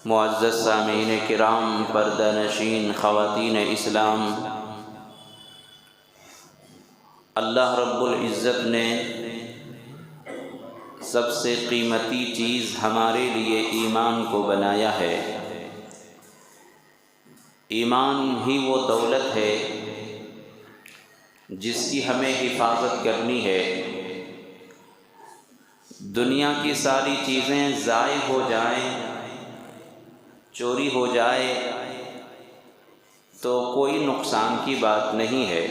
معزز سامعین کرام، پردہ نشین خواتین اسلام، اللہ رب العزت نے سب سے قیمتی چیز ہمارے لیے ایمان کو بنایا ہے۔ ایمان ہی وہ دولت ہے جس کی ہمیں حفاظت کرنی ہے۔ دنیا کی ساری چیزیں ضائع ہو جائیں، چوری ہو جائے تو کوئی نقصان کی بات نہیں ہے۔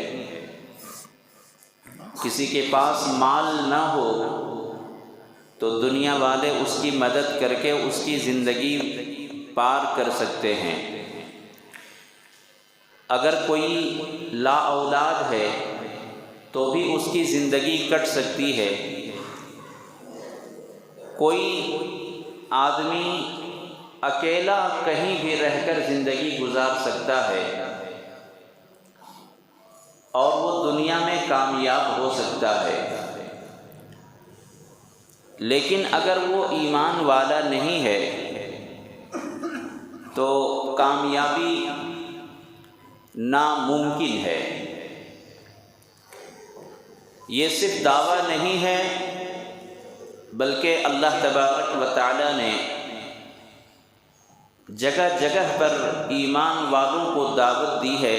کسی کے پاس مال نہ ہو تو دنیا والے اس کی مدد کر کے اس کی زندگی پار کر سکتے ہیں۔ اگر کوئی لا اولاد ہے تو بھی اس کی زندگی کٹ سکتی ہے۔ کوئی آدمی اکیلا کہیں بھی رہ کر زندگی گزار سکتا ہے اور وہ دنیا میں کامیاب ہو سکتا ہے، لیکن اگر وہ ایمان والا نہیں ہے تو کامیابی ناممکن ہے۔ یہ صرف دعویٰ نہیں ہے بلکہ اللہ تبارک و تعالی نے جگہ جگہ پر ایمان والوں کو دعوت دی ہے،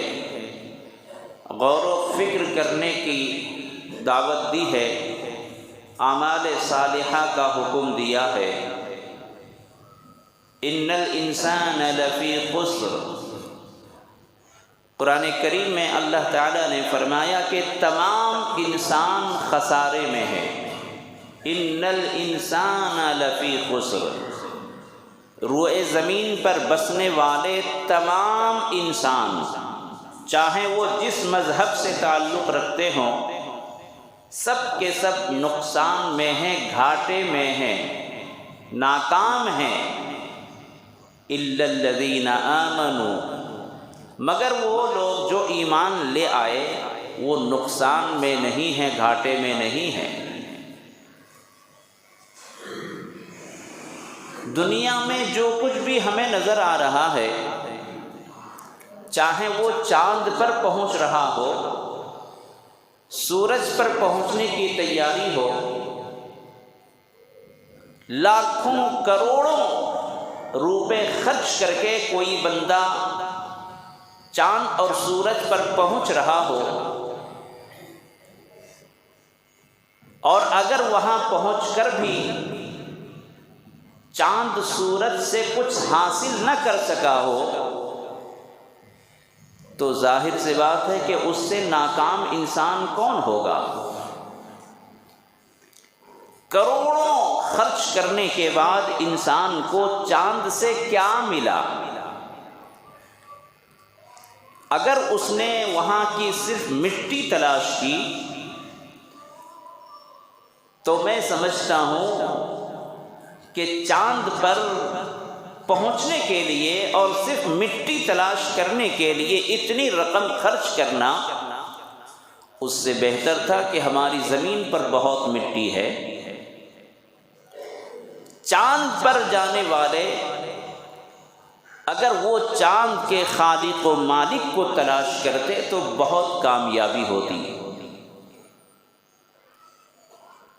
غور و فکر کرنے کی دعوت دی ہے، اعمال صالحہ کا حکم دیا ہے۔ ان الانسان لفی خسر، قرآن کریم میں اللہ تعالیٰ نے فرمایا کہ تمام انسان خسارے میں ہے۔ ان الانسان لفی خسر، روئے زمین پر بسنے والے تمام انسان، چاہے وہ جس مذہب سے تعلق رکھتے ہوں، سب کے سب نقصان میں ہیں، گھاٹے میں ہیں، ناکام ہیں۔ الا الذین آمنوا، مگر وہ لوگ جو ایمان لے آئے وہ نقصان میں نہیں ہیں، گھاٹے میں نہیں ہیں۔ دنیا میں جو کچھ بھی ہمیں نظر آ رہا ہے، چاہے وہ چاند پر پہنچ رہا ہو، سورج پر پہنچنے کی تیاری ہو، لاکھوں کروڑوں روپے خرچ کر کے کوئی بندہ چاند اور سورج پر پہنچ رہا ہو، اور اگر وہاں پہنچ کر بھی چاند سورج سے کچھ حاصل نہ کر سکا ہو تو ظاہر سی بات ہے کہ اس سے ناکام انسان کون ہوگا؟ کروڑوں خرچ کرنے کے بعد انسان کو چاند سے کیا ملا؟ اگر اس نے وہاں کی صرف مٹی تلاش کی تو میں سمجھتا ہوں کہ چاند پر پہنچنے کے لیے اور صرف مٹی تلاش کرنے کے لیے اتنی رقم خرچ کرنا اس سے بہتر تھا کہ ہماری زمین پر بہت مٹی ہے۔ چاند پر جانے والے اگر وہ چاند کے خالق و مالک کو تلاش کرتے تو بہت کامیابی ہوتی۔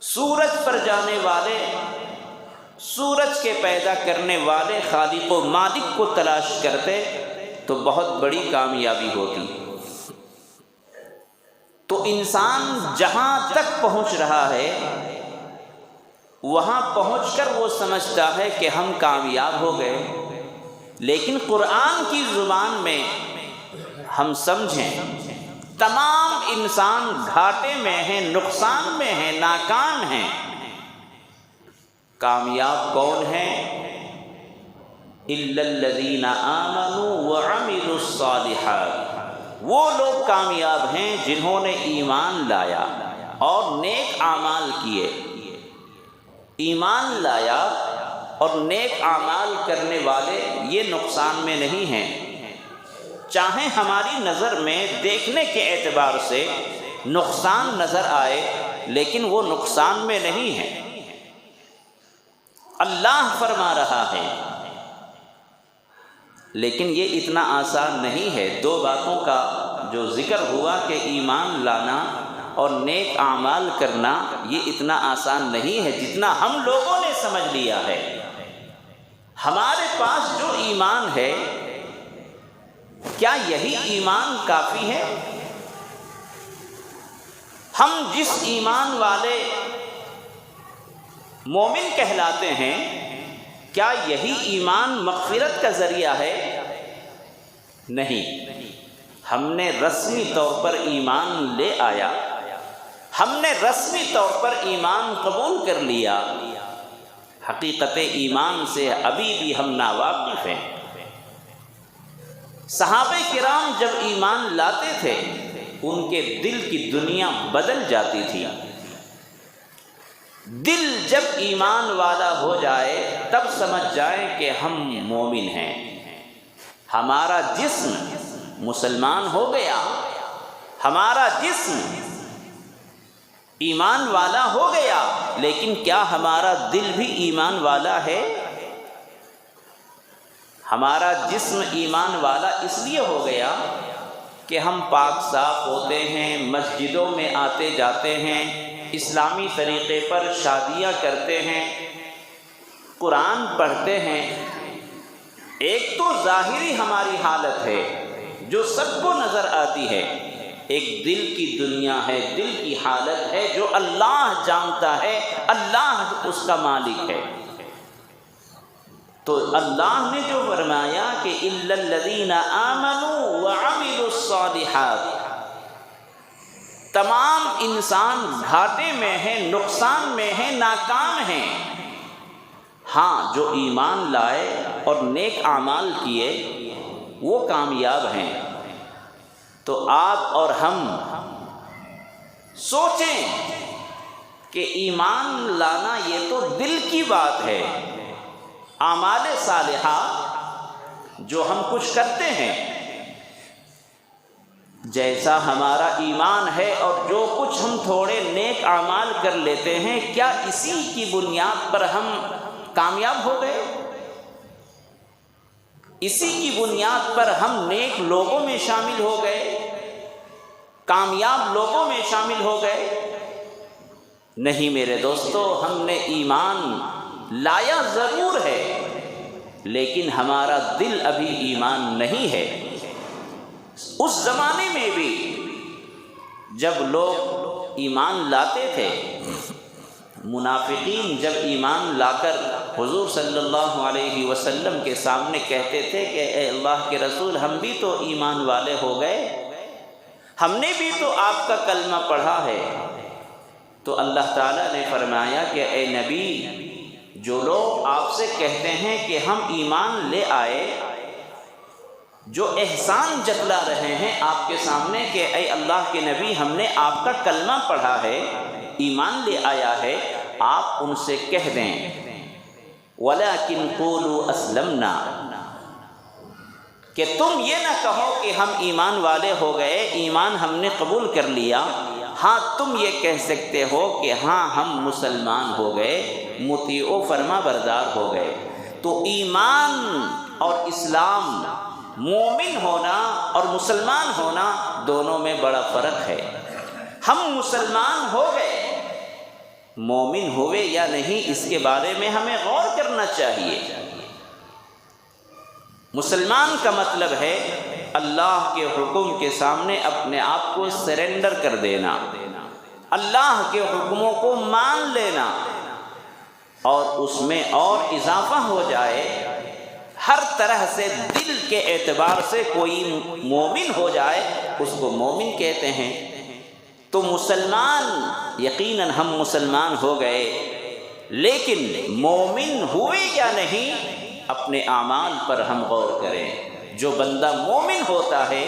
سورج پر جانے والے سورج کے پیدا کرنے والے خالق و مالک کو تلاش کرتے تو بہت بڑی کامیابی ہوتی۔ تو انسان جہاں تک پہنچ رہا ہے وہاں پہنچ کر وہ سمجھتا ہے کہ ہم کامیاب ہو گئے، لیکن قرآن کی زبان میں ہم سمجھیں تمام انسان گھاٹے میں ہیں، نقصان میں ہیں، ناکام ہیں۔ کامیاب کون ہیں؟ الا الذین آمنوا وعملوا الصالحات، وہ لوگ کامیاب ہیں جنہوں نے ایمان لایا اور نیک اعمال کیے۔ ایمان لایا اور نیک اعمال کرنے والے یہ نقصان میں نہیں ہیں، چاہے ہماری نظر میں دیکھنے کے اعتبار سے نقصان نظر آئے لیکن وہ نقصان میں نہیں ہے۔ اللہ فرما رہا ہے لیکن یہ اتنا آسان نہیں ہے۔ دو باتوں کا جو ذکر ہوا کہ ایمان لانا اور نیک اعمال کرنا، یہ اتنا آسان نہیں ہے جتنا ہم لوگوں نے سمجھ لیا ہے۔ ہمارے پاس جو ایمان ہے، کیا یہی ایمان کافی ہے؟ ہم جس ایمان والے مومن کہلاتے ہیں، کیا یہی ایمان مغفرت کا ذریعہ ہے؟ نہیں۔ ہم نے رسمی طور پر ایمان لے آیا، ہم نے رسمی طور پر ایمان قبول کر لیا، حقیقت ایمان سے ابھی بھی ہم ناواقف ہیں۔ صحابہ کرام جب ایمان لاتے تھے، ان کے دل کی دنیا بدل جاتی تھی۔ دل جب ایمان والا ہو جائے تب سمجھ جائیں کہ ہم مومن ہیں۔ ہمارا جسم مسلمان ہو گیا، ہمارا جسم ایمان والا ہو گیا، لیکن کیا ہمارا دل بھی ایمان والا ہے؟ ہمارا جسم ایمان والا اس لیے ہو گیا کہ ہم پاک صاف ہوتے ہیں، مسجدوں میں آتے جاتے ہیں، اسلامی طریقے پر شادیاں کرتے ہیں، قرآن پڑھتے ہیں۔ ایک تو ظاہری ہماری حالت ہے جو سب کو نظر آتی ہے، ایک دل کی دنیا ہے، دل کی حالت ہے جو اللہ جانتا ہے، اللہ اس کا مالک ہے۔ تو اللہ نے جو فرمایا کہ اِلَّا الَّذِينَ آمَنُوا وَعَمِلُوا الصَّالِحَاتِ، تمام انسان گھاٹے میں ہیں، نقصان میں ہیں، ناکام ہیں۔ ہاں، جو ایمان لائے اور نیک اعمال کیے وہ کامیاب ہیں۔ تو آپ اور ہم سوچیں کہ ایمان لانا یہ تو دل کی بات ہے، اعمال صالحہ جو ہم کچھ کرتے ہیں، جیسا ہمارا ایمان ہے اور جو کچھ ہم تھوڑے نیک اعمال کر لیتے ہیں، کیا اسی کی بنیاد پر ہم کامیاب ہو گئے؟ اسی کی بنیاد پر ہم نیک لوگوں میں شامل ہو گئے، کامیاب لوگوں میں شامل ہو گئے؟ نہیں میرے دوستو، ہم نے ایمان لایا ضرور ہے، لیکن ہمارا دل ابھی ایمان نہیں ہے۔ اس زمانے میں بھی جب لوگ ایمان لاتے تھے، منافقین جب ایمان لا کر حضور صلی اللہ علیہ وسلم کے سامنے کہتے تھے کہ اے اللہ کے رسول، ہم بھی تو ایمان والے ہو گئے، ہم نے بھی تو آپ کا کلمہ پڑھا ہے، تو اللہ تعالیٰ نے فرمایا کہ اے نبی، جو لوگ آپ سے کہتے ہیں کہ ہم ایمان لے آئے، جو احسان جتلا رہے ہیں آپ کے سامنے کہ اے اللہ کے نبی، ہم نے آپ کا کلمہ پڑھا ہے، ایمان لے آیا ہے، آپ ان سے کہہ دیں وَلَكِنْ قُولُوا أَسْلَمْنَا، کہ تم یہ نہ کہو کہ ہم ایمان والے ہو گئے، ایمان ہم نے قبول کر لیا، ہاں تم یہ کہہ سکتے ہو کہ ہاں ہم مسلمان ہو گئے، مطیع و فرما بردار ہو گئے۔ تو ایمان اور اسلام، مومن ہونا اور مسلمان ہونا، دونوں میں بڑا فرق ہے۔ ہم مسلمان ہو گئے، مومن ہوئے یا نہیں اس کے بارے میں ہمیں غور کرنا چاہیے۔ مسلمان کا مطلب ہے اللہ کے حکم کے سامنے اپنے آپ کو سرنڈر کر دینا، اللہ کے حکموں کو مان لینا، اور اس میں اور اضافہ ہو جائے، ہر طرح سے دل کے اعتبار سے کوئی مومن ہو جائے اس کو مومن کہتے ہیں۔ تو مسلمان، یقیناً ہم مسلمان ہو گئے، لیکن مومن ہوئے یا نہیں اپنے اعمال پر ہم غور کریں۔ جو بندہ مومن ہوتا ہے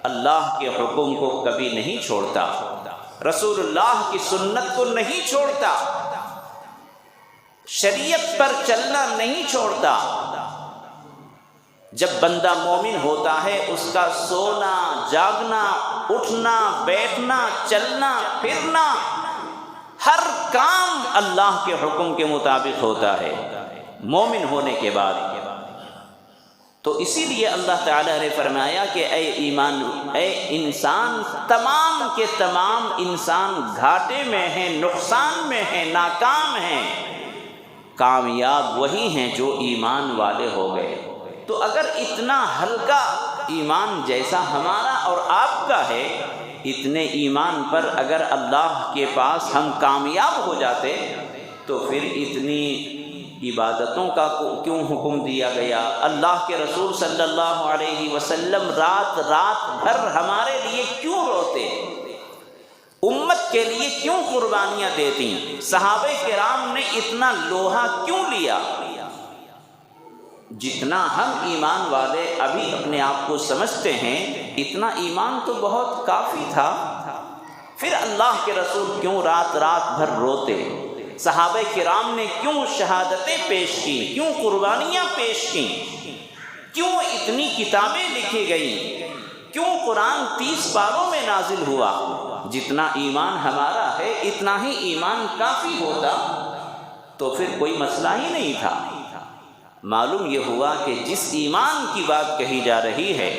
اللہ کے حکم کو کبھی نہیں چھوڑتا، رسول اللہ کی سنت کو نہیں چھوڑتا، شریعت پر چلنا نہیں چھوڑتا۔ جب بندہ مومن ہوتا ہے اس کا سونا، جاگنا، اٹھنا، بیٹھنا، چلنا، پھرنا، ہر کام اللہ کے حکم کے مطابق ہوتا ہے مومن ہونے کے بعد۔ تو اسی لیے اللہ تعالیٰ نے فرمایا کہ اے انسان، تمام کے تمام انسان گھاٹے میں ہیں، نقصان میں ہیں، ناکام ہیں، کامیاب وہی ہیں جو ایمان والے ہو گئے۔ تو اگر اتنا ہلکا ایمان جیسا ہمارا اور آپ کا ہے، اتنے ایمان پر اگر اللہ کے پاس ہم کامیاب ہو جاتے تو پھر اتنی عبادتوں کا کیوں حکم دیا گیا؟ اللہ کے رسول صلی اللہ علیہ وسلم رات بھر ہمارے لیے کیوں روتے؟ امت کے لیے کیوں قربانیاں دیتی؟ صحابہ کرام نے اتنا لوہا کیوں لیا؟ جتنا ہم ایمان والے ابھی اپنے آپ کو سمجھتے ہیں، اتنا ایمان تو بہت کافی تھا۔ پھر اللہ کے رسول کیوں رات بھر روتے؟ صحابہ کرام نے کیوں شہادتیں پیش کی؟ کیوں قربانیاں پیش کی؟ کیوں اتنی کتابیں لکھی گئیں؟ کیوں قرآن 30 پاروں میں نازل ہوا؟ جتنا ایمان ہمارا ہے اتنا ہی ایمان کافی ہوتا تو پھر کوئی مسئلہ ہی نہیں تھا۔ معلوم یہ ہوا کہ جس ایمان کی بات کہی جا رہی ہے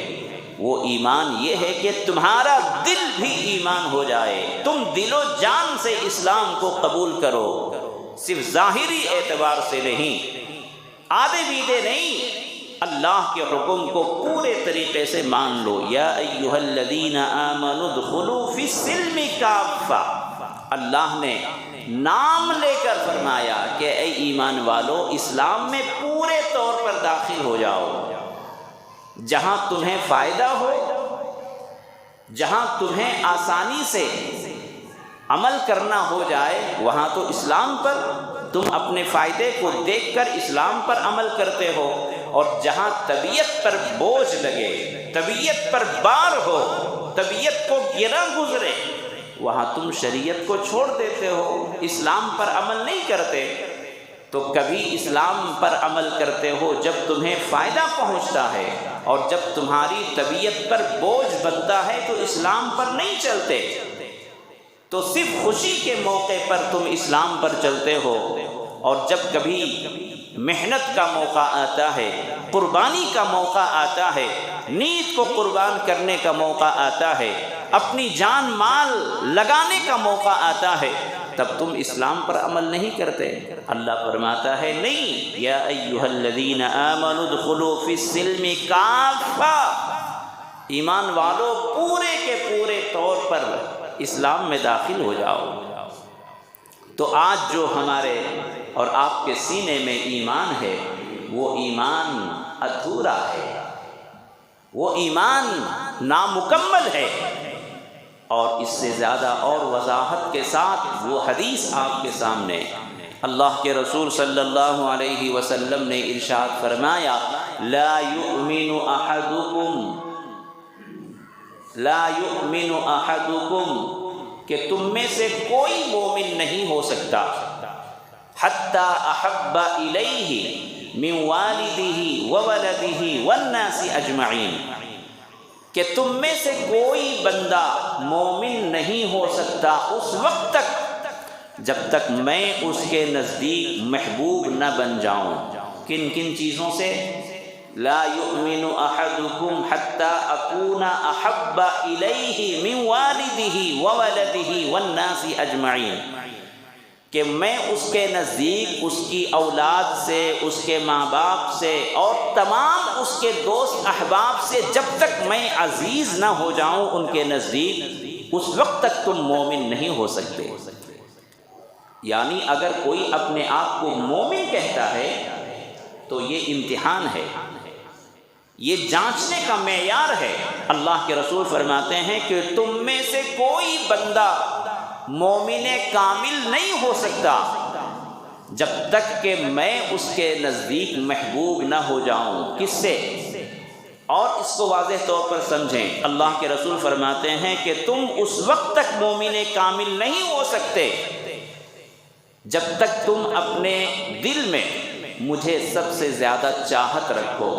وہ ایمان یہ ہے کہ تمہارا دل بھی ایمان ہو جائے، تم دل و جان سے اسلام کو قبول کرو، صرف ظاہری اعتبار سے نہیں، آدھے بیدے نہیں، اللہ کے حکم کو پورے طریقے سے مان لو۔ یا ایھا الذین آمنوا ادخلوا فی السلم کافہ، اللہ نے نام لے کر فرمایا کہ اے ایمان والو، اسلام میں پورے طور پر داخل ہو جاؤ۔ جہاں تمہیں فائدہ ہو، جہاں تمہیں آسانی سے عمل کرنا ہو جائے، وہاں تو اسلام پر تم اپنے فائدے کو دیکھ کر اسلام پر عمل کرتے ہو، اور جہاں طبیعت پر بوجھ لگے، طبیعت پر بار ہو، طبیعت کو گرا گزرے، وہاں تم شریعت کو چھوڑ دیتے ہو، اسلام پر عمل نہیں کرتے۔ تو کبھی اسلام پر عمل کرتے ہو جب تمہیں فائدہ پہنچتا ہے، اور جب تمہاری طبیعت پر بوجھ بنتا ہے تو اسلام پر نہیں چلتے۔ تو صرف خوشی کے موقع پر تم اسلام پر چلتے ہو، اور جب کبھی محنت کا موقع آتا ہے، قربانی کا موقع آتا ہے، نیت کو قربان کرنے کا موقع آتا ہے، اپنی جان مال لگانے کا موقع آتا ہے، تب تم اسلام پر عمل نہیں کرتے۔ اللہ فرماتا ہے نہیں، یا ایھا الذین آمنوا ادخلوا فی السلم کافہ، ایمان والو پورے کے پورے طور پر اسلام میں داخل ہو جاؤ۔ تو آج جو ہمارے اور آپ کے سینے میں ایمان ہے، وہ ایمان ادھورا ہے، وہ ایمان نامکمل ہے۔ اور اس سے زیادہ اور وضاحت کے ساتھ وہ حدیث آپ کے سامنے، اللہ کے رسول صلی اللہ علیہ وسلم نے ارشاد فرمایا، لا یؤمن احدکم، کہ تم میں سے کوئی مومن نہیں ہو سکتا، حتی احب الیہ من والدہ وولدہ والناس اجمعین، کہ تم میں سے کوئی بندہ مومن نہیں ہو سکتا اس وقت تک جب تک میں اس کے نزدیک محبوب نہ بن جاؤں۔ کن کن چیزوں سے؟ لا یؤمن احدکم حتی اکون احب الیہ من والدہ وولدہ والناس اجمعین، کہ میں اس کے نزدیک اس کی اولاد سے، اس کے ماں باپ سے اور تمام اس کے دوست احباب سے جب تک میں عزیز نہ ہو جاؤں ان کے نزدیک، اس وقت تک تم مومن نہیں ہو سکتے۔ یعنی اگر کوئی اپنے آپ کو مومن کہتا ہے تو یہ امتحان ہے، یہ جانچنے کا معیار ہے۔ اللہ کے رسول فرماتے ہیں کہ تم میں سے کوئی بندہ مومن کامل نہیں ہو سکتا جب تک کہ میں اس کے نزدیک محبوب نہ ہو جاؤں۔ کس سے؟ اور اس کو واضح طور پر سمجھیں، اللہ کے رسول فرماتے ہیں کہ تم اس وقت تک مومن کامل نہیں ہو سکتے جب تک تم اپنے دل میں مجھے سب سے زیادہ چاہت رکھو،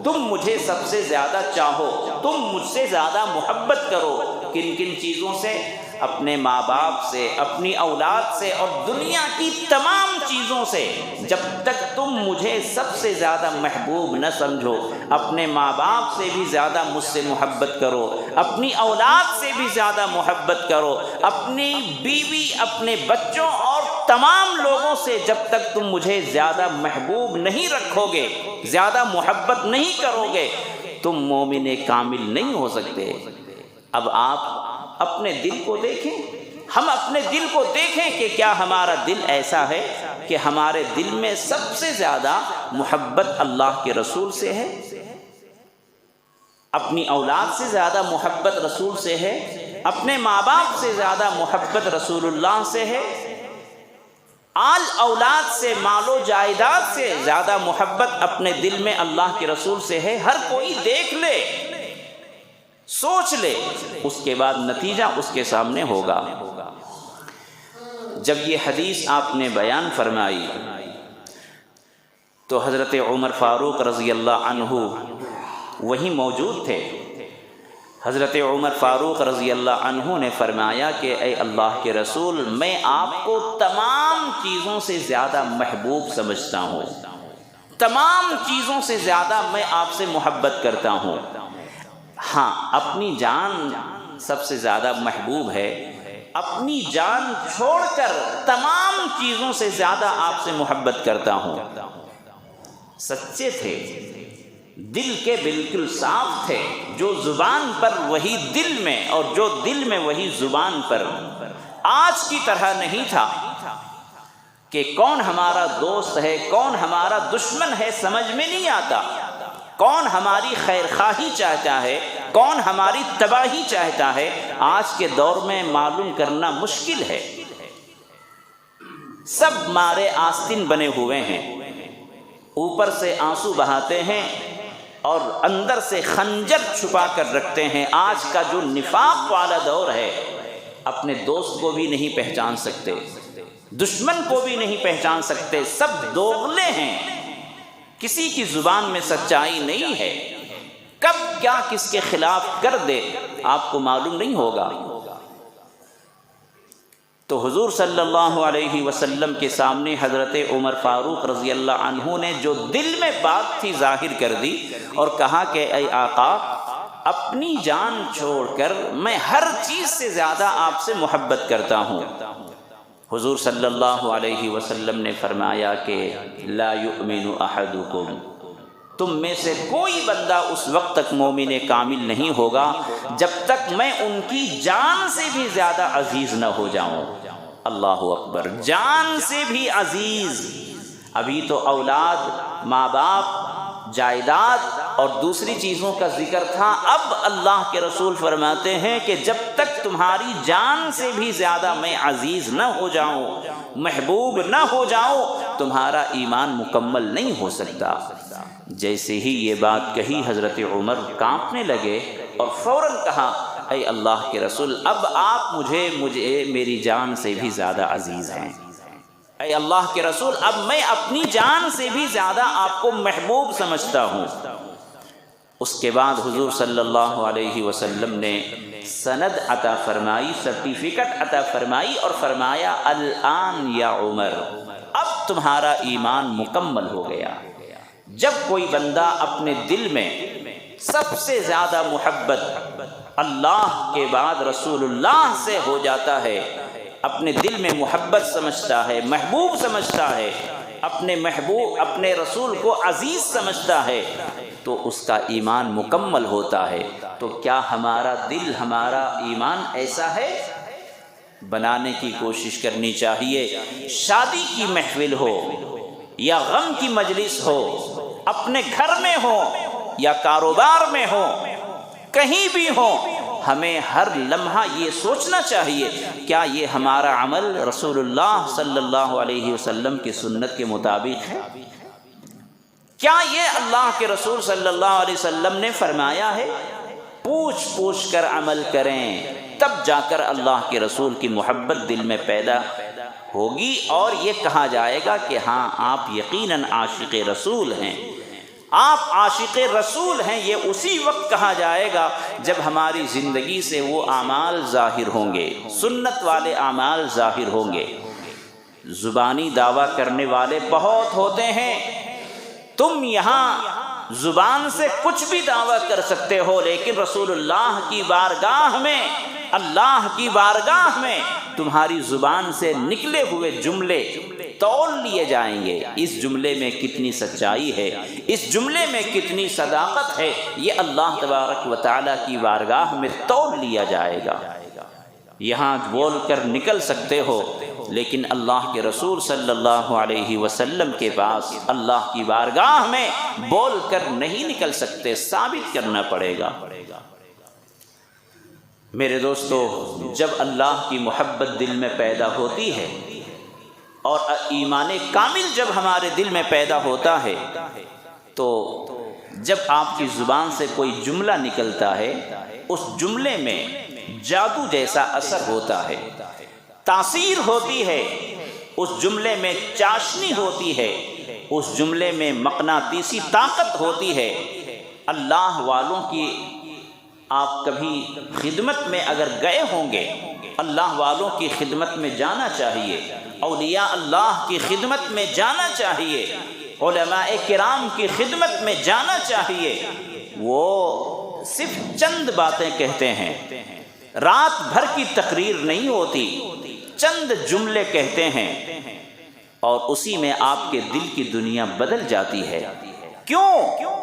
تم مجھے سب سے زیادہ چاہو، تم مجھ سے زیادہ محبت کرو۔ کن کن چیزوں سے؟ اپنے ماں باپ سے، اپنی اولاد سے اور دنیا کی تمام چیزوں سے، جب تک تم مجھے سب سے زیادہ محبوب نہ سمجھو، اپنے ماں باپ سے بھی زیادہ مجھ سے محبت کرو، اپنی اولاد سے بھی زیادہ محبت کرو، اپنی بیوی، اپنے بچوں اور تمام لوگوں سے جب تک تم مجھے زیادہ محبوب نہیں رکھو گے، زیادہ محبت نہیں کرو گے، تم مومن کامل نہیں ہو سکتے۔ اب آپ اپنے دل کو دیکھیں، ہم اپنے دل کو دیکھیں کہ کیا ہمارا دل ایسا ہے کہ ہمارے دل میں سب سے زیادہ محبت اللہ کے رسول سے ہے، اپنی اولاد سے زیادہ محبت رسول سے ہے، اپنے ماں باپ سے زیادہ محبت رسول اللہ سے ہے، آل اولاد سے، مال و جائیداد سے زیادہ محبت اپنے دل میں اللہ کے رسول سے ہے۔ ہر کوئی دیکھ لے، سوچ لے، اس کے بعد نتیجہ اس کے سامنے ہوگا۔ جب یہ حدیث آپ نے بیان فرمائی تو حضرت عمر فاروق رضی اللہ عنہ وہیں موجود تھے۔ حضرت عمر فاروق رضی اللہ عنہ نے فرمایا کہ اے اللہ کے رسول، میں آپ کو تمام چیزوں سے زیادہ محبوب سمجھتا ہوں، تمام چیزوں سے زیادہ میں آپ سے محبت کرتا ہوں۔ ہاں، اپنی جان سب سے زیادہ محبوب ہے، اپنی جان چھوڑ کر تمام چیزوں سے زیادہ آپ سے محبت کرتا ہوں۔ سچے تھے، دل کے بالکل صاف تھے، جو زبان پر وہی دل میں، اور جو دل میں وہی زبان پر۔ آج کی طرح نہیں تھا کہ کون ہمارا دوست ہے، کون ہمارا دشمن ہے، سمجھ میں نہیں آتا، کون ہماری خیر خواہی چاہتا ہے، کون ہماری تباہی چاہتا ہے، آج کے دور میں معلوم کرنا مشکل ہے۔ سب مارے آستین بنے ہوئے ہیں، اوپر سے آنسو بہاتے ہیں اور اندر سے خنجر چھپا کر رکھتے ہیں۔ آج کا جو نفاق والا دور ہے، اپنے دوست کو بھی نہیں پہچان سکتے، دشمن کو بھی نہیں پہچان سکتے، سب دوغلے ہیں، کسی کی زبان میں سچائی نہیں ہے، کب کیا کس کے خلاف کر دے آپ کو معلوم نہیں ہوگا۔ تو حضور صلی اللہ علیہ وسلم کے سامنے حضرت عمر فاروق رضی اللہ عنہ نے جو دل میں بات تھی ظاہر کر دی اور کہا کہ اے آقا، اپنی جان چھوڑ کر میں ہر چیز سے زیادہ آپ سے محبت کرتا ہوں۔ حضور صلی اللہ علیہ وسلم نے فرمایا کہ لا یؤمن احدکم، تم میں سے کوئی بندہ اس وقت تک مومن کامل نہیں ہوگا جب تک میں ان کی جان سے بھی زیادہ عزیز نہ ہو جاؤں۔ اللہ اکبر، جان سے بھی عزیز۔ ابھی تو اولاد، ماں باپ، جائیداد اور دوسری چیزوں کا ذکر تھا، اب اللہ کے رسول فرماتے ہیں کہ جب تک تمہاری جان سے بھی زیادہ میں عزیز نہ ہو جاؤں، محبوب نہ ہو جاؤں، تمہارا ایمان مکمل نہیں ہو سکتا۔ جیسے ہی یہ بات کہی حضرت عمر کانپنے لگے اور فوراً کہا اے اللہ کے رسول، اب آپ مجھے میری جان سے بھی زیادہ عزیز ہیں۔ اے اللہ کے رسول، اب میں اپنی جان سے بھی زیادہ آپ کو محبوب سمجھتا ہوں۔ اس کے بعد حضور صلی اللہ علیہ وسلم نے سند عطا فرمائی، سرٹیفکیٹ عطا فرمائی اور فرمایا الآن یا عمر، اب تمہارا ایمان مکمل ہو گیا۔ جب کوئی بندہ اپنے دل میں سب سے زیادہ محبت اللہ کے بعد رسول اللہ سے ہو جاتا ہے، اپنے دل میں محبت سمجھتا ہے، محبوب سمجھتا ہے، اپنے محبوب، اپنے رسول کو عزیز سمجھتا ہے، تو اس کا ایمان مکمل ہوتا ہے۔ تو کیا ہمارا دل، ہمارا ایمان ایسا ہے؟ بنانے کی کوشش کرنی چاہیے۔ شادی کی محفل ہو یا غم کی مجلس ہو، اپنے گھر میں ہو یا کاروبار میں ہو، کہیں بھی ہو، ہمیں ہر لمحہ یہ سوچنا چاہیے کیا یہ ہمارا عمل رسول اللہ صلی اللہ علیہ وسلم کی سنت کے مطابق ہے؟ کیا یہ اللہ کے رسول صلی اللہ علیہ وسلم نے فرمایا ہے؟ پوچھ پوچھ کر عمل کریں، تب جا کر اللہ کے رسول کی محبت دل میں پیدا ہوگی اور یہ کہا جائے گا کہ ہاں آپ یقیناً عاشق رسول ہیں، آپ عاشق رسول ہیں، یہ اسی وقت کہا جائے گا جب ہماری زندگی سے وہ اعمال ظاہر ہوں گے، سنت والے اعمال ظاہر ہوں گے۔ زبانی دعویٰ کرنے والے بہت ہوتے ہیں، تم یہاں زبان سے کچھ بھی دعویٰ کر سکتے ہو، لیکن رسول اللہ کی بارگاہ میں، اللہ کی بارگاہ میں تمہاری زبان سے نکلے ہوئے جملے تول لیے جائیں گے۔ اس جملے میں کتنی سچائی ہے، اس جملے میں کتنی صداقت ہے، یہ اللہ تبارک و تعالیٰ کی بارگاہ میں تول لیا جائے گا۔ یہاں بول کر نکل سکتے ہو، لیکن اللہ کے رسول صلی اللہ علیہ وسلم کے پاس اللہ کی بارگاہ میں بول کر نہیں نکل سکتے، ثابت کرنا پڑے گا۔ میرے دوستو، جب اللہ کی محبت دل میں پیدا ہوتی ہے اور ایمان کامل جب ہمارے دل میں پیدا ہوتا ہے، تو جب آپ کی زبان سے کوئی جملہ نکلتا ہے، اس جملے میں جادو جیسا اثر ہوتا ہے، تاثیر ہوتی ہے، اس جملے میں چاشنی ہوتی ہے، اس جملے میں مقناطیسی طاقت ہوتی ہے۔ اللہ والوں کی آپ کبھی خدمت میں اگر گئے ہوں گے، اللہ والوں کی خدمت میں جانا چاہیے، اولیاء اللہ کی خدمت میں جانا چاہیے، علماء کرام کی خدمت میں جانا چاہیے۔ وہ صرف چند باتیں کہتے ہیں، رات بھر کی تقریر نہیں ہوتی، چند جملے کہتے ہیں اور اسی میں آپ کے دل کی دنیا بدل جاتی ہے۔ کیوں؟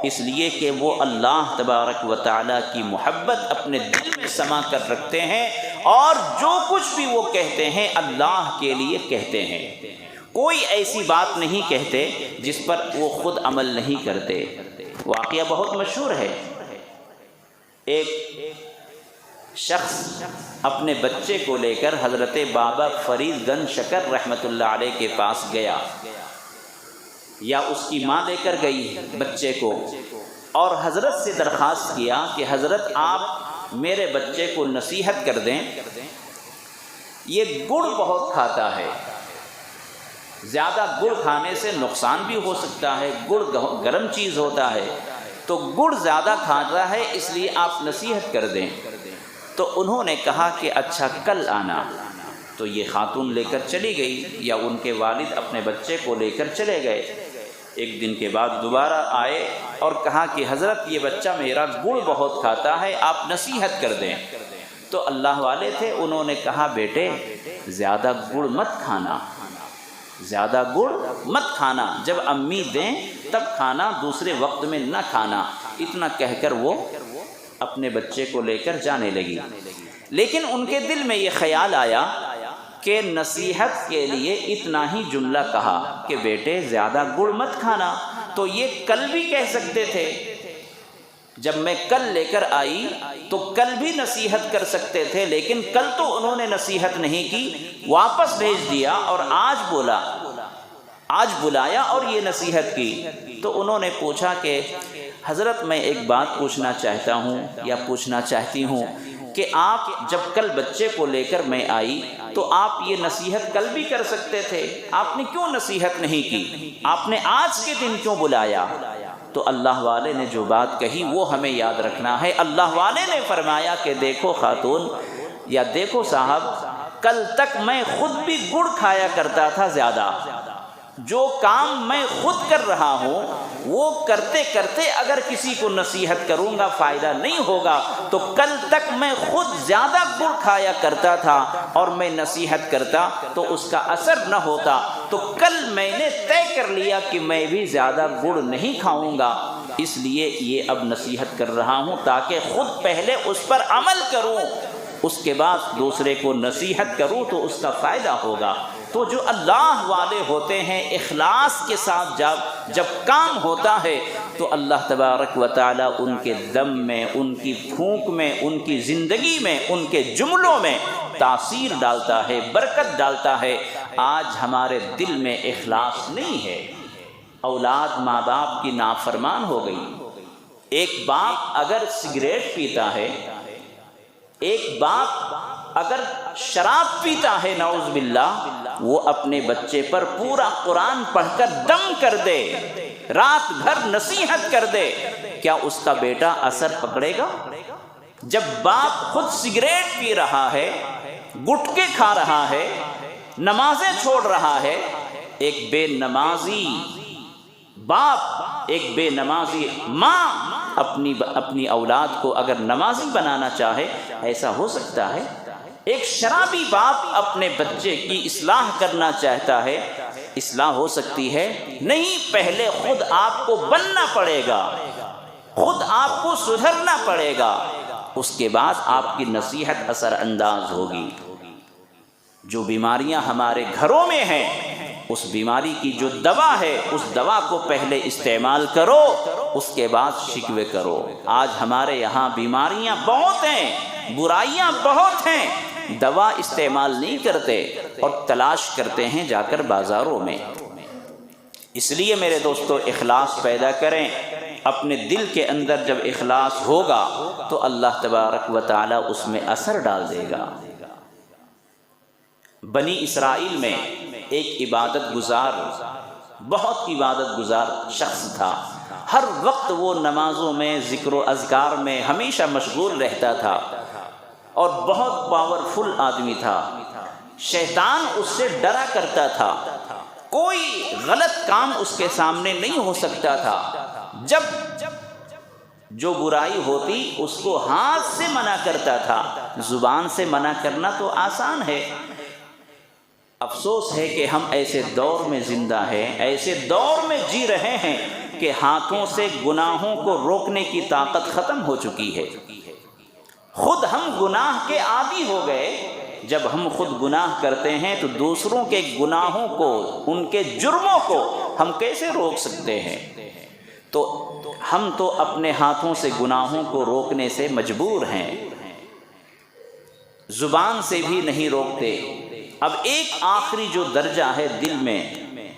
اس لیے کہ وہ اللہ تبارک و تعالیٰ کی محبت اپنے دل میں سما کر رکھتے ہیں، اور جو کچھ بھی وہ کہتے ہیں اللہ کے لیے کہتے ہیں۔ کوئی ایسی بات نہیں کہتے جس پر وہ خود عمل نہیں کرتے۔ واقعہ بہت مشہور ہے، ایک شخص اپنے بچے کو لے کر حضرت بابا فرید گنج شکر رحمۃ اللہ علیہ کے پاس گیا، یا اس کی ماں لے کر گئی بچے کو، اور حضرت سے درخواست کیا کہ حضرت آپ میرے بچے کو نصیحت کر دیں، یہ گڑ بہت کھاتا ہے، زیادہ گڑ کھانے سے نقصان بھی ہو سکتا ہے، گڑ گرم چیز ہوتا ہے، تو گڑ زیادہ کھاتا ہے، اس لیے آپ نصیحت کر دیں۔ تو انہوں نے کہا کہ اچھا کل آنا۔ تو یہ خاتون لے کر چلی گئی، یا ان کے والد اپنے بچے کو لے کر چلے گئے۔ ایک دن کے بعد دوبارہ آئے اور کہا کہ حضرت یہ بچہ میرا گڑ بہت کھاتا ہے، آپ نصیحت کر دیں۔ تو اللہ والے تھے، انہوں نے کہا بیٹے زیادہ گڑ مت کھانا، زیادہ گڑ مت کھانا، جب امی دیں تب کھانا، دوسرے وقت میں نہ کھانا۔ اتنا کہہ کر وہ اپنے بچے کو لے کر جانے لگی، لیکن ان کے دل میں یہ خیال آیا کہ نصیحت کے لیے اتنا ہی جملہ کہا کہ بیٹے زیادہ گڑ مت کھانا، تو یہ کل بھی کہہ سکتے تھے، جب میں کل لے کر آئی تو کل بھی نصیحت کر سکتے تھے، لیکن کل تو انہوں نے نصیحت نہیں کی، واپس بھیج دیا، اور آج بلایا اور یہ نصیحت کی۔ تو انہوں نے پوچھا کہ حضرت میں ایک بات پوچھنا چاہتا ہوں یا پوچھنا چاہتی ہوں کہ آپ جب کل بچے کو لے کر میں آئی تو آپ یہ نصیحت کل بھی کر سکتے تھے، آپ نے کیوں نصیحت نہیں کی، آپ نے آج کے دن کیوں بلایا؟ تو اللہ والے نے جو بات کہی وہ ہمیں یاد رکھنا ہے۔ اللہ والے نے فرمایا کہ دیکھو خاتون یا دیکھو صاحب، کل تک میں خود بھی گڑ کھایا کرتا تھا زیادہ، جو کام میں خود کر رہا ہوں وہ کرتے کرتے اگر کسی کو نصیحت کروں گا فائدہ نہیں ہوگا، تو کل تک میں خود زیادہ گڑ کھایا کرتا تھا اور میں نصیحت کرتا تو اس کا اثر نہ ہوتا، تو کل میں نے طے کر لیا کہ میں بھی زیادہ گڑ نہیں کھاؤں گا، اس لیے یہ اب نصیحت کر رہا ہوں تاکہ خود پہلے اس پر عمل کروں، اس کے بعد دوسرے کو نصیحت کروں تو اس کا فائدہ ہوگا۔ تو جو اللہ والے ہوتے ہیں اخلاص کے ساتھ جب کام ہوتا ہے تو اللہ تبارک و تعالیٰ ان کے دم میں، ان کی پھونک میں، ان کی زندگی میں، ان کے جملوں میں تاثیر ڈالتا ہے، برکت ڈالتا ہے۔ آج ہمارے دل میں اخلاص نہیں ہے، اولاد ماں باپ کی نافرمان ہو گئی۔ ایک باپ اگر سگریٹ پیتا ہے، ایک باپ اگر شراب پیتا ہے، نعوذ باللہ، وہ اپنے بچے پر پورا قرآن پڑھ کر دم کر دے، رات بھر نصیحت کر دے، کیا اس کا بیٹا اثر پکڑے گا؟ جب باپ خود سگریٹ پی رہا ہے، گٹکے کھا رہا ہے، نمازیں چھوڑ رہا ہے، ایک بے نمازی باپ، ایک بے نمازی ماں اپنی اولاد کو اگر نمازی بنانا چاہے، ایسا ہو سکتا ہے؟ ایک شرابی باپ اپنے بچے کی اصلاح کرنا چاہتا ہے، اصلاح ہو سکتی ہے؟ نہیں، پہلے خود آپ کو بننا پڑے گا، خود آپ کو سدھرنا پڑے گا، اس کے بعد آپ کی نصیحت اثر انداز ہوگی۔ جو بیماریاں ہمارے گھروں میں ہیں، اس بیماری کی جو دوا ہے، اس دوا کو پہلے استعمال کرو، اس کے بعد شکوے کرو۔ آج ہمارے یہاں بیماریاں بہت ہیں، برائیاں بہت ہیں، دوا استعمال نہیں کرتے اور تلاش کرتے ہیں جا کر بازاروں میں۔ اس لیے میرے دوستو، اخلاص پیدا کریں اپنے دل کے اندر۔ جب اخلاص ہوگا تو اللہ تبارک و تعالی اس میں اثر ڈال دے گا۔ بنی اسرائیل میں ایک عبادت گزار، بہت عبادت گزار شخص تھا۔ ہر وقت وہ نمازوں میں، ذکر و اذکار میں ہمیشہ مشغول رہتا تھا اور بہت پاورفل آدمی تھا۔ شیطان اس سے ڈرا کرتا تھا، کوئی غلط کام اس کے سامنے نہیں ہو سکتا تھا۔ جب جو برائی ہوتی اس کو ہاتھ سے منع کرتا تھا۔ زبان سے منع کرنا تو آسان ہے، افسوس ہے کہ ہم ایسے دور میں زندہ ہیں، ایسے دور میں جی رہے ہیں کہ ہاتھوں سے گناہوں کو روکنے کی طاقت ختم ہو چکی ہے۔ خود ہم گناہ کے عادی ہو گئے۔ جب ہم خود گناہ کرتے ہیں تو دوسروں کے گناہوں کو، ان کے جرموں کو ہم کیسے روک سکتے ہیں؟ تو ہم تو اپنے ہاتھوں سے گناہوں کو روکنے سے مجبور ہیں، زبان سے بھی نہیں روکتے۔ اب ایک آخری جو درجہ ہے دل میں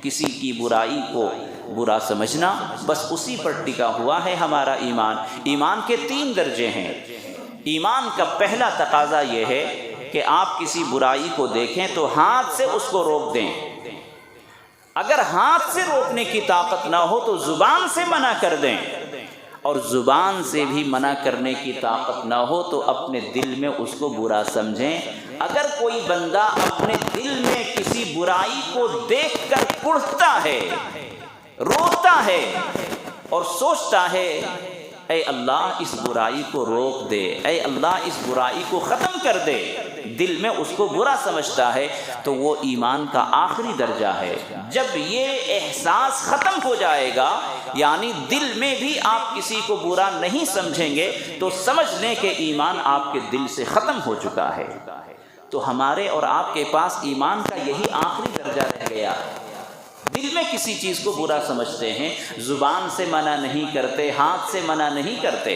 کسی کی برائی کو برا سمجھنا، بس اسی پر ٹکا ہوا ہے ہمارا ایمان۔ ایمان کے 3 درجے ہیں۔ ایمان کا پہلا تقاضا یہ ہے کہ آپ کسی برائی کو دیکھیں تو ہاتھ سے اس کو روک دیں۔ اگر ہاتھ سے روکنے کی طاقت نہ ہو تو زبان سے منع کر دیں، اور زبان سے بھی منع کرنے کی طاقت نہ ہو تو اپنے دل میں اس کو برا سمجھیں۔ اگر کوئی بندہ اپنے دل میں کسی برائی کو دیکھ کر کڑھتا ہے، روتا ہے اور سوچتا ہے اے اللہ اس برائی کو روک دے، اے اللہ اس برائی کو ختم کر دے، دل میں اس کو برا سمجھتا ہے، تو وہ ایمان کا آخری درجہ ہے۔ جب یہ احساس ختم ہو جائے گا، یعنی دل میں بھی آپ کسی کو برا نہیں سمجھیں گے، تو سمجھ لیں کہ ایمان آپ کے دل سے ختم ہو چکا ہے۔ تو ہمارے اور آپ کے پاس ایمان کا یہی آخری درجہ رہ گیا۔ دل میں کسی چیز کو برا سمجھتے ہیں، زبان سے منع نہیں کرتے، ہاتھ سے منع نہیں کرتے،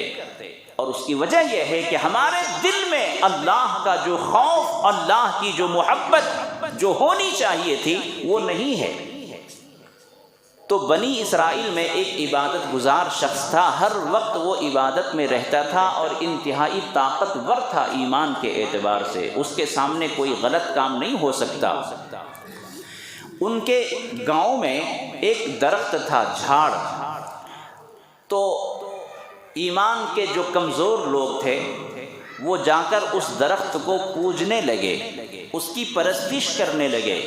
اور اس کی وجہ یہ ہے کہ ہمارے دل میں اللہ کا جو خوف، اللہ کی جو محبت جو ہونی چاہیے تھی وہ نہیں ہے۔ تو بنی اسرائیل میں ایک عبادت گزار شخص تھا، ہر وقت وہ عبادت میں رہتا تھا اور انتہائی طاقتور تھا ایمان کے اعتبار سے، اس کے سامنے کوئی غلط کام نہیں ہو سکتا۔ ان کے گاؤں میں ایک درخت تھا، جھاڑ، تو ایمان کے جو کمزور لوگ تھے وہ جا کر اس درخت کو پوجنے لگے، اس کی پرستش کرنے لگے،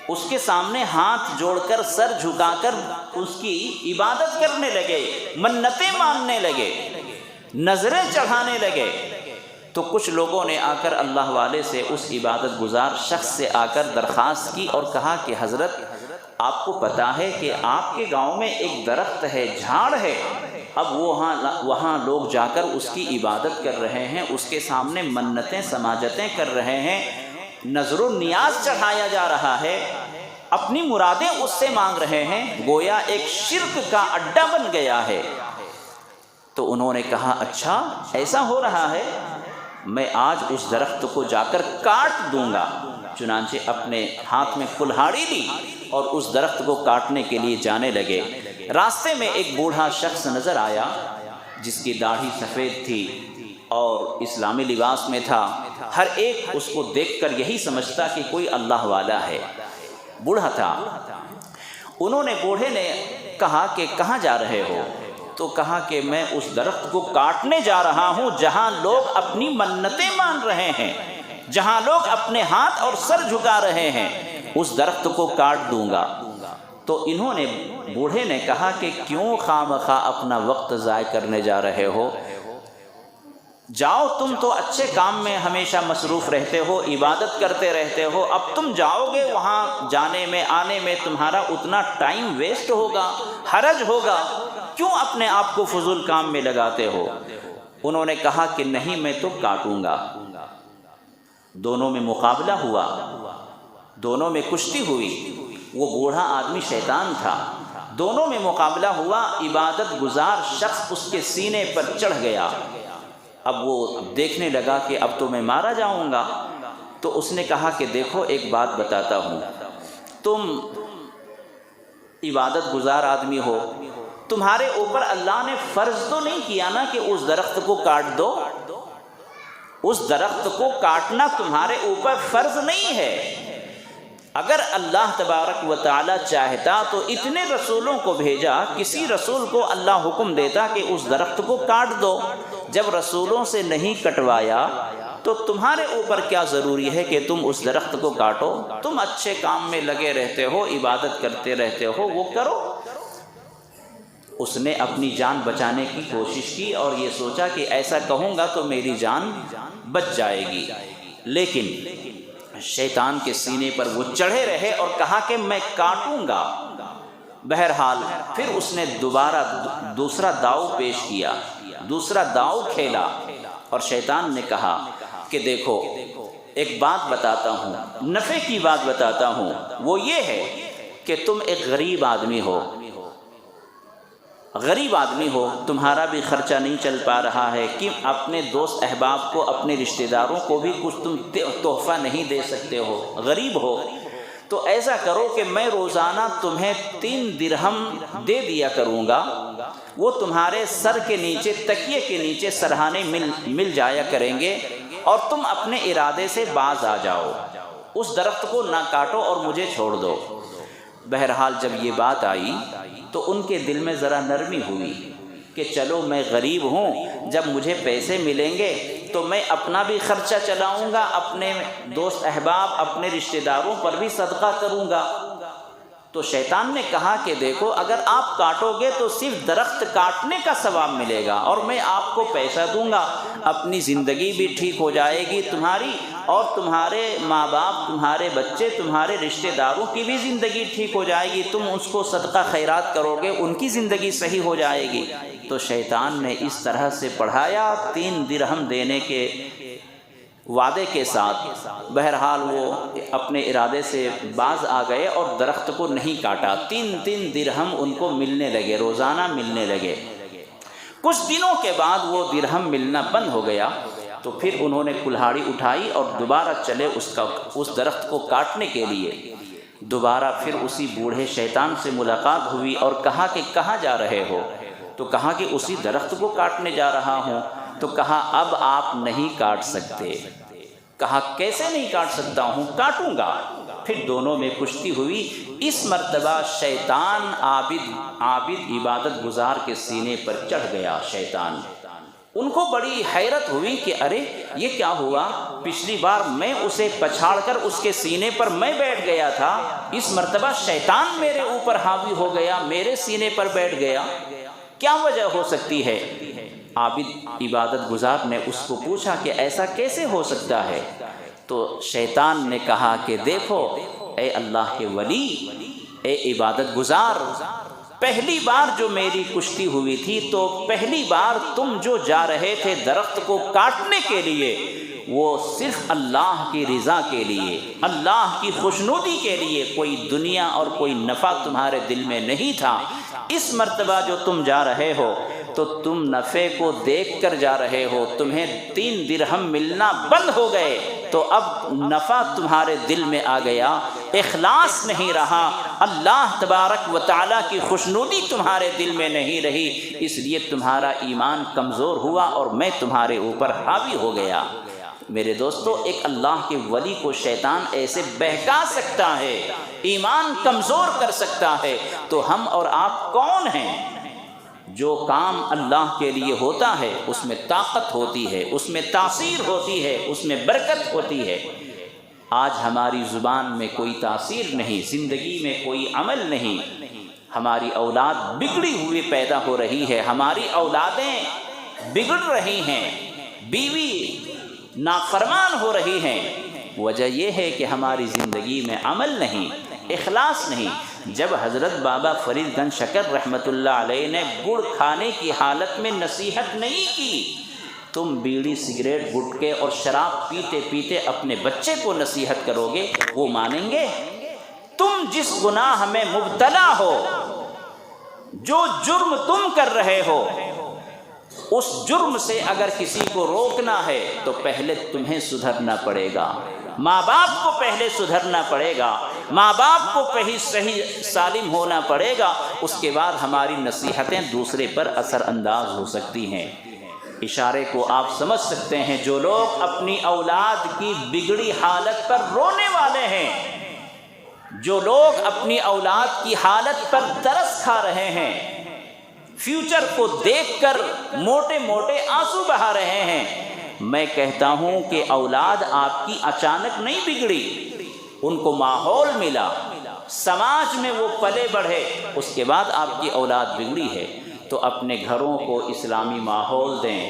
اس کے سامنے ہاتھ جوڑ کر، سر جھکا کر اس کی عبادت کرنے لگے، منتیں ماننے لگے، نظریں چڑھانے لگے۔ تو کچھ لوگوں نے آ کر اللہ والے سے، اس عبادت گزار شخص سے آ کر درخواست کی اور کہا کہ حضرت آپ کو پتہ ہے کہ آپ کے گاؤں میں ایک درخت ہے، جھاڑ ہے، اب وہاں لوگ جا کر اس کی عبادت کر رہے ہیں، اس کے سامنے منتیں سماجتیں کر رہے ہیں، نظر و نیاز چڑھایا جا رہا ہے، اپنی مرادیں اس سے مانگ رہے ہیں، گویا ایک شرک کا اڈا بن گیا ہے۔ تو انہوں نے کہا اچھا ایسا ہو رہا ہے، میں آج اس درخت کو جا کر کاٹ دوں گا۔ چنانچہ اپنے ہاتھ میں کلہاڑی لی اور اس درخت کو کاٹنے کے لیے جانے لگے۔ راستے میں ایک بوڑھا شخص نظر آیا جس کی داڑھی سفید تھی اور اسلامی لباس میں تھا۔ ہر ایک اس کو دیکھ کر یہی سمجھتا کہ کوئی اللہ والا ہے، بوڑھا تھا۔ انہوں نے، بوڑھے نے کہا کہ کہاں جا رہے ہو؟ تو کہا کہ میں اس درخت کو کاٹنے جا رہا ہوں جہاں لوگ اپنی منتیں مان رہے ہیں، جہاں لوگ اپنے ہاتھ اور سر جھکا رہے ہیں، اس درخت کو کاٹ دوں گا۔ تو انہوں نے، بوڑھے نے کہا کہ کیوں خواہ اپنا وقت ضائع کرنے جا رہے ہو؟ جاؤ، تم تو اچھے کام میں ہمیشہ مصروف رہتے ہو، عبادت کرتے رہتے ہو، اب تم جاؤ گے وہاں جانے میں آنے میں تمہارا اتنا ٹائم ویسٹ ہوگا، حرج ہوگا، کیوں اپنے آپ کو فضول کام میں لگاتے ہو؟ انہوں نے کہا کہ نہیں، میں تو کاٹوں گا۔ دونوں میں مقابلہ ہوا، دونوں میں کشتی ہوئی۔ وہ بوڑھا آدمی شیطان تھا، دونوں میں مقابلہ ہوا، عبادت گزار شخص اس کے سینے پر چڑھ گیا۔ اب وہ دیکھنے لگا کہ اب تو میں مارا جاؤں گا۔ تو اس نے کہا کہ دیکھو ایک بات بتاتا ہوں، تم عبادت گزار آدمی ہو، تمہارے اوپر اللہ نے فرض تو نہیں کیا نا کہ اس درخت کو کاٹ دو؟ اس درخت کو کاٹنا تمہارے اوپر فرض نہیں ہے۔ اگر اللہ تبارک و تعالی چاہتا تو اتنے رسولوں کو بھیجا، کسی رسول کو اللہ حکم دیتا کہ اس درخت کو کاٹ دو۔ جب رسولوں سے نہیں کٹوایا تو تمہارے اوپر کیا ضروری ہے کہ تم اس درخت کو کاٹو؟ تم اچھے کام میں لگے رہتے ہو، عبادت کرتے رہتے ہو، وہ کرو۔ اس نے اپنی جان بچانے کی کوشش کی اور یہ سوچا کہ ایسا کہوں گا تو میری جان بچ جائے گی، لیکن شیطان کے سینے پر وہ چڑھے رہے اور کہا کہ میں کاٹوں گا۔ بہرحال پھر اس نے دوسرا داؤ پیش کیا، دوسرا داؤ کھیلا، اور شیطان نے کہا کہ دیکھو ایک بات بتاتا ہوں، نفع کی بات بتاتا ہوں، وہ یہ ہے کہ تم ایک غریب آدمی ہو، غریب آدمی ہو، تمہارا بھی خرچہ نہیں چل پا رہا ہے کہ اپنے دوست احباب کو، اپنے رشتہ داروں کو بھی کچھ تم تحفہ نہیں دے سکتے ہو، غریب ہو، تو ایسا کرو کہ میں روزانہ تمہیں 3 درہم دے دیا کروں گا، وہ تمہارے سر کے نیچے، تکیے کے نیچے سرہانے مل جایا کریں گے، اور تم اپنے ارادے سے باز آ جاؤ، اس درخت کو نہ کاٹو اور مجھے چھوڑ دو۔ بہرحال جب یہ بات آئی تو ان کے دل میں ذرا نرمی ہوئی کہ چلو میں غریب ہوں، جب مجھے پیسے ملیں گے تو میں اپنا بھی خرچہ چلاؤں گا، اپنے دوست احباب، اپنے رشتہ داروں پر بھی صدقہ کروں گا۔ تو شیطان نے کہا کہ دیکھو اگر آپ کاٹو گے تو صرف درخت کاٹنے کا ثواب ملے گا، اور میں آپ کو پیسہ دوں گا، اپنی زندگی بھی ٹھیک ہو جائے گی تمہاری، اور تمہارے ماں باپ، تمہارے بچے، تمہارے رشتہ داروں کی بھی زندگی ٹھیک ہو جائے گی، تم اس کو صدقہ خیرات کرو گے، ان کی زندگی صحیح ہو جائے گی۔ تو شیطان نے اس طرح سے پڑھایا 3 درہم دینے کے وعدے کے ساتھ۔ بہرحال وہ اپنے ارادے سے باز آ گئے اور درخت کو نہیں کاٹا۔ 3 درہم ان کو ملنے لگے، روزانہ ملنے لگے۔ کچھ دنوں کے بعد وہ درہم ملنا بند ہو گیا، تو پھر انہوں نے کلہاڑی اٹھائی اور دوبارہ چلے اس درخت کو کاٹنے کے لیے۔ دوبارہ پھر اسی بوڑھے شیطان سے ملاقات ہوئی اور کہا کہ کہاں جا رہے ہو؟ تو کہا کہ اسی درخت کو کاٹنے جا رہا ہوں۔ تو کہا اب آپ نہیں کاٹ سکتے۔ کہا کیسے نہیں کاٹ سکتا ہوں؟ کاٹوں گا۔ پھر دونوں میں کشتی ہوئی۔ اس مرتبہ شیطان عابد عبادت گزار کے سینے پر چڑھ گیا۔ شیطان، ان کو بڑی حیرت ہوئی کہ ارے یہ کیا ہوا، پچھلی بار میں اسے پچھاڑ کر اس کے سینے پر میں بیٹھ گیا تھا، اس مرتبہ شیطان میرے اوپر حاوی ہو گیا، میرے سینے پر بیٹھ گیا، کیا وجہ ہو سکتی ہے؟ عابد عبادت گزار نے اس کو پوچھا کہ ایسا کیسے ہو سکتا ہے؟ تو شیطان نے کہا کہ دیکھو اے اللہ کے ولی، اے عبادت گزار، پہلی بار جو میری کشتی ہوئی تھی تو پہلی بار تم جو جا رہے تھے درخت کو کاٹنے کے لیے، وہ صرف اللہ کی رضا کے لیے، اللہ کی خوشنودی کے لیے، کوئی دنیا اور کوئی نفع تمہارے دل میں نہیں تھا۔ اس مرتبہ جو تم جا رہے ہو تو تم نفع کو دیکھ کر جا رہے ہو، تمہیں 3 درہم ملنا بند ہو گئے، تو اب نفع تمہارے دل میں آ گیا، اخلاص نہیں رہا، اللہ تبارک و تعالیٰ کی خوشنودی تمہارے دل میں نہیں رہی، اس لیے تمہارا ایمان کمزور ہوا اور میں تمہارے اوپر حاوی ہو گیا۔ میرے دوستو، ایک اللہ کے ولی کو شیطان ایسے بہکا سکتا ہے، ایمان کمزور کر سکتا ہے، تو ہم اور آپ کون ہیں؟ جو کام اللہ کے لیے ہوتا ہے اس میں طاقت ہوتی ہے، اس میں تاثیر ہوتی ہے، اس میں برکت ہوتی ہے۔ آج ہماری زبان میں کوئی تاثیر نہیں، زندگی میں کوئی عمل نہیں، ہماری اولاد بگڑی ہوئی پیدا ہو رہی ہے، ہماری اولادیں بگڑ رہی ہیں، بیوی نافرمان ہو رہی ہیں۔ وجہ یہ ہے کہ ہماری زندگی میں عمل نہیں، اخلاص نہیں۔ جب حضرت بابا فرید گنج شکر رحمۃ اللہ علیہ نے گڑ کھانے کی حالت میں نصیحت نہیں کی، تم بیڑی سگریٹ گٹکے اور شراب پیتے پیتے اپنے بچے کو نصیحت کرو گے، وہ مانیں گے؟ تم جس گناہ میں مبتلا ہو، جو جرم تم کر رہے ہو، اس جرم سے اگر کسی کو روکنا ہے تو پہلے تمہیں سدھرنا پڑے گا، ماں باپ کو پہلے سدھرنا پڑے گا، ماں باپ کو پہلے صحیح سالم ہونا پڑے گا، اس کے بعد ہماری نصیحتیں دوسرے پر اثر انداز ہو سکتی ہیں۔ اشارے کو آپ سمجھ سکتے ہیں، جو لوگ اپنی اولاد کی بگڑی حالت پر رونے والے ہیں، جو لوگ اپنی اولاد کی حالت پر ترس کھا رہے ہیں، فیوچر کو دیکھ کر موٹے موٹے آنسو بہا رہے ہیں، میں کہتا ہوں کہ اولاد آپ کی اچانک نہیں بگڑی، ان کو ماحول ملا، سماج میں وہ پلے بڑھے، اس کے بعد آپ کی اولاد بگڑی ہے۔ تو اپنے گھروں کو اسلامی ماحول دیں،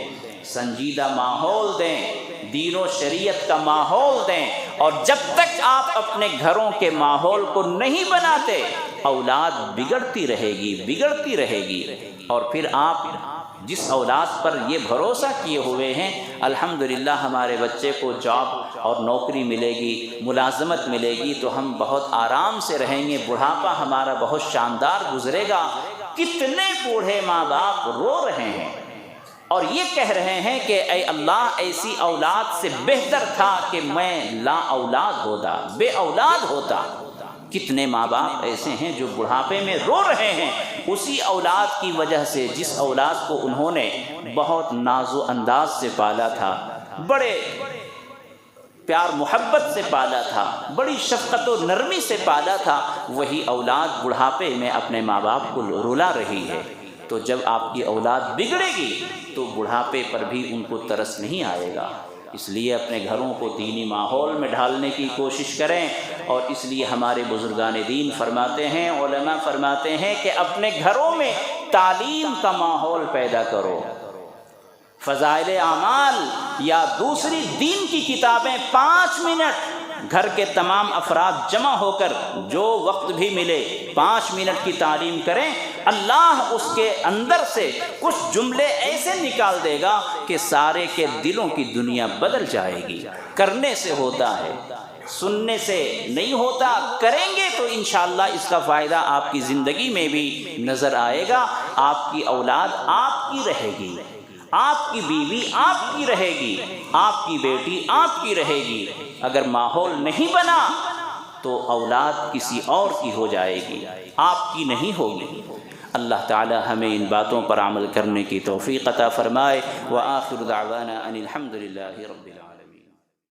سنجیدہ ماحول دیں، دین و شریعت کا ماحول دیں، اور جب تک آپ اپنے گھروں کے ماحول کو نہیں بناتے، اولاد بگڑتی رہے گی، بگڑتی رہے گی۔ اور پھر آپ جس اولاد پر یہ بھروسہ کیے ہوئے ہیں، الحمدللہ ہمارے بچے کو جاب اور نوکری ملے گی، ملازمت ملے گی، تو ہم بہت آرام سے رہیں گے، بڑھاپا ہمارا بہت شاندار گزرے گا۔ کتنے بوڑھے ماں باپ رو رہے ہیں اور یہ کہہ رہے ہیں کہ اے اللہ، ایسی اولاد سے بہتر تھا کہ میں لا اولاد ہوتا، بے اولاد ہوتا۔ کتنے ماں باپ ایسے ہیں جو بڑھاپے میں رو رہے ہیں اسی اولاد کی وجہ سے، جس اولاد کو انہوں نے بہت ناز و انداز سے پالا تھا، بڑے پیار محبت سے پالا تھا، بڑی شفقت و نرمی سے پالا تھا، وہی اولاد بڑھاپے میں اپنے ماں باپ کو رلا رہی ہے۔ تو جب آپ کی اولاد بگڑے گی تو بڑھاپے پر بھی ان کو ترس نہیں آئے گا۔ اس لیے اپنے گھروں کو دینی ماحول میں ڈھالنے کی کوشش کریں، اور اس لیے ہمارے بزرگان دین فرماتے ہیں، علماء فرماتے ہیں کہ اپنے گھروں میں تعلیم کا ماحول پیدا کرو، فضائل اعمال یا دوسری دین کی کتابیں 5 منٹ گھر کے تمام افراد جمع ہو کر جو وقت بھی ملے 5 منٹ کی تعلیم کریں، اللہ اس کے اندر سے کچھ جملے ایسے نکال دے گا کہ سارے کے دلوں کی دنیا بدل جائے گی۔ کرنے سے ہوتا ہے، سننے سے نہیں ہوتا، کریں گے تو انشاءاللہ اس کا فائدہ آپ کی زندگی میں بھی نظر آئے گا۔ آپ کی اولاد آپ کی رہے گی، آپ کی بیوی آپ کی رہے گی، آپ کی بیٹی آپ کی رہے گی۔ اگر ماحول نہیں بنا تو اولاد کسی اور کی ہو جائے گی، آپ کی نہیں ہوگی۔ اللہ تعالی ہمیں ان باتوں پر عمل کرنے کی توفیق عطا فرمائے۔ وآخر دعوانا ان الحمد للہ رب العالمین۔